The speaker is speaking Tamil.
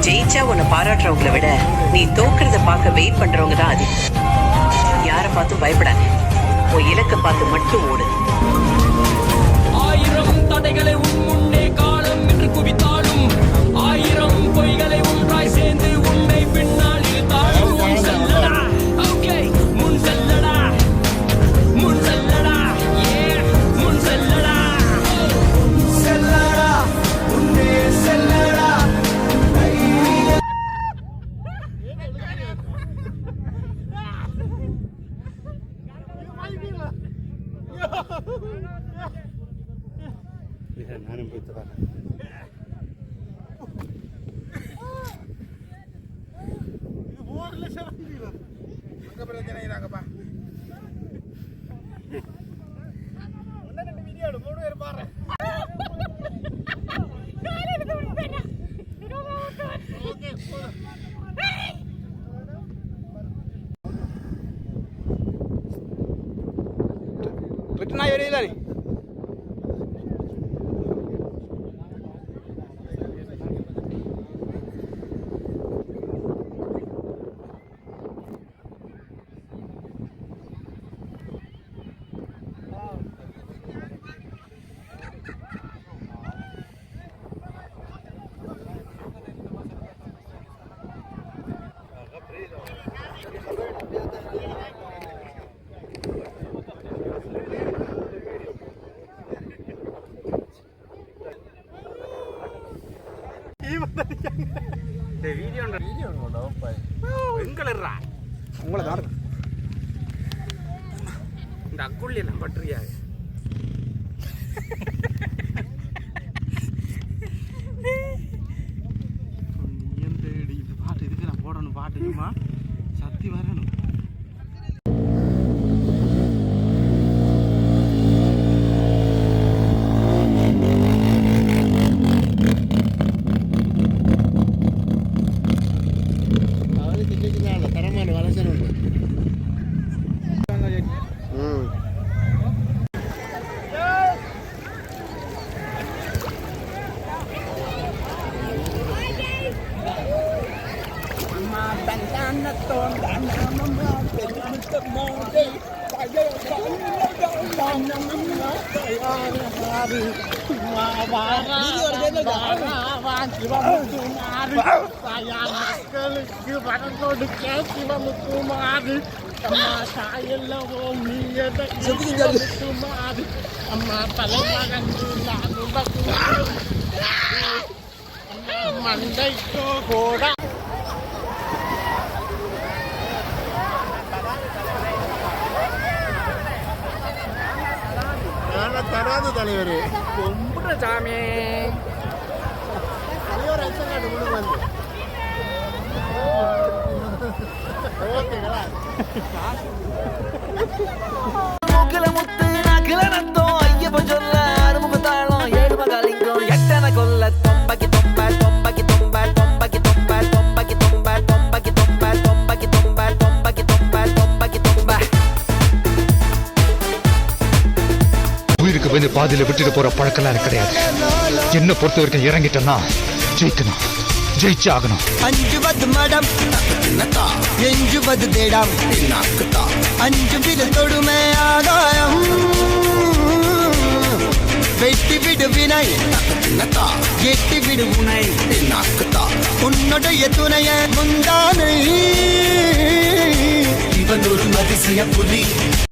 ஜெயிச்சா உன்னை பாராட்டுறவங்களை விட நீ தோக்குறத பார்க்க வெயிட் பண்றவங்க தான் அதிகம். யாரை பார்த்தும் பயப்படாது, உன் இலக்கை பார்த்து மட்டும் ஓடு. ஆயிரம் தடைகளை உன் முன்னே காலம் என்று குவித்தாலும், ஆயிரம் பொய்களை ஒன்றாய் சேர்ந்து உன்னை பின்னால் இழுத்தாலும் முன் செல்லடா. ஓகே, முன் செல்லடா, முன் செல்லடா, முன் செல்லடா, செல்லடா, முன்னே செல்லடா. நானும் போய் தரேன். റിട്ടേൺ വരില്ല നീ உங்களை தான் இந்த அக்குள்ளி எல்லாம் பட்டுறியா பாட்டு இதுக்கு நான் போடணும் பாட்டுமா சத்தி வரணும். தராது தலைவர் கும்பிட்ற சாமி தலைவர் ஐசங்காட்டு முன்னு வந்து ஓகேங்களா முத்து நகிலனத்தோ ஐயப்ப சொல்ல அறுமுகத்தாளம் ஏழுமகாலிங்கம் எட்டன கொல்ல தொம்பக்கி தொம்ப தொம்பக்கி தொம்ப தொம்பக்கி தொம்ப தொம்பக்கி தொம்ப தொம்பக்கி தொம்ப தொம்பக்கி தொம்ப தொம்பக்கி தொம்ப தொம்பக்கி தொம்ப. உயிருக்கு வந்து பாதியில விட்டுட்டு போற பழக்கெல்லாம் எனக்கு கிடையாது. என்ன பொறுத்த வரைக்கும் இறங்கிட்டேன்னா ஜெயிக்கணும், ஜெயிச்சு ஆகணும். 50 மடம் எஞ்சுவது தேடம் 5 விரல் தொடுமே ஆகாயம் வெட்டி விடு வினை எட்டி விடு உனை உன்னுடைய துணைய முந்தானை இவன் ஒரு அதிசய புலி.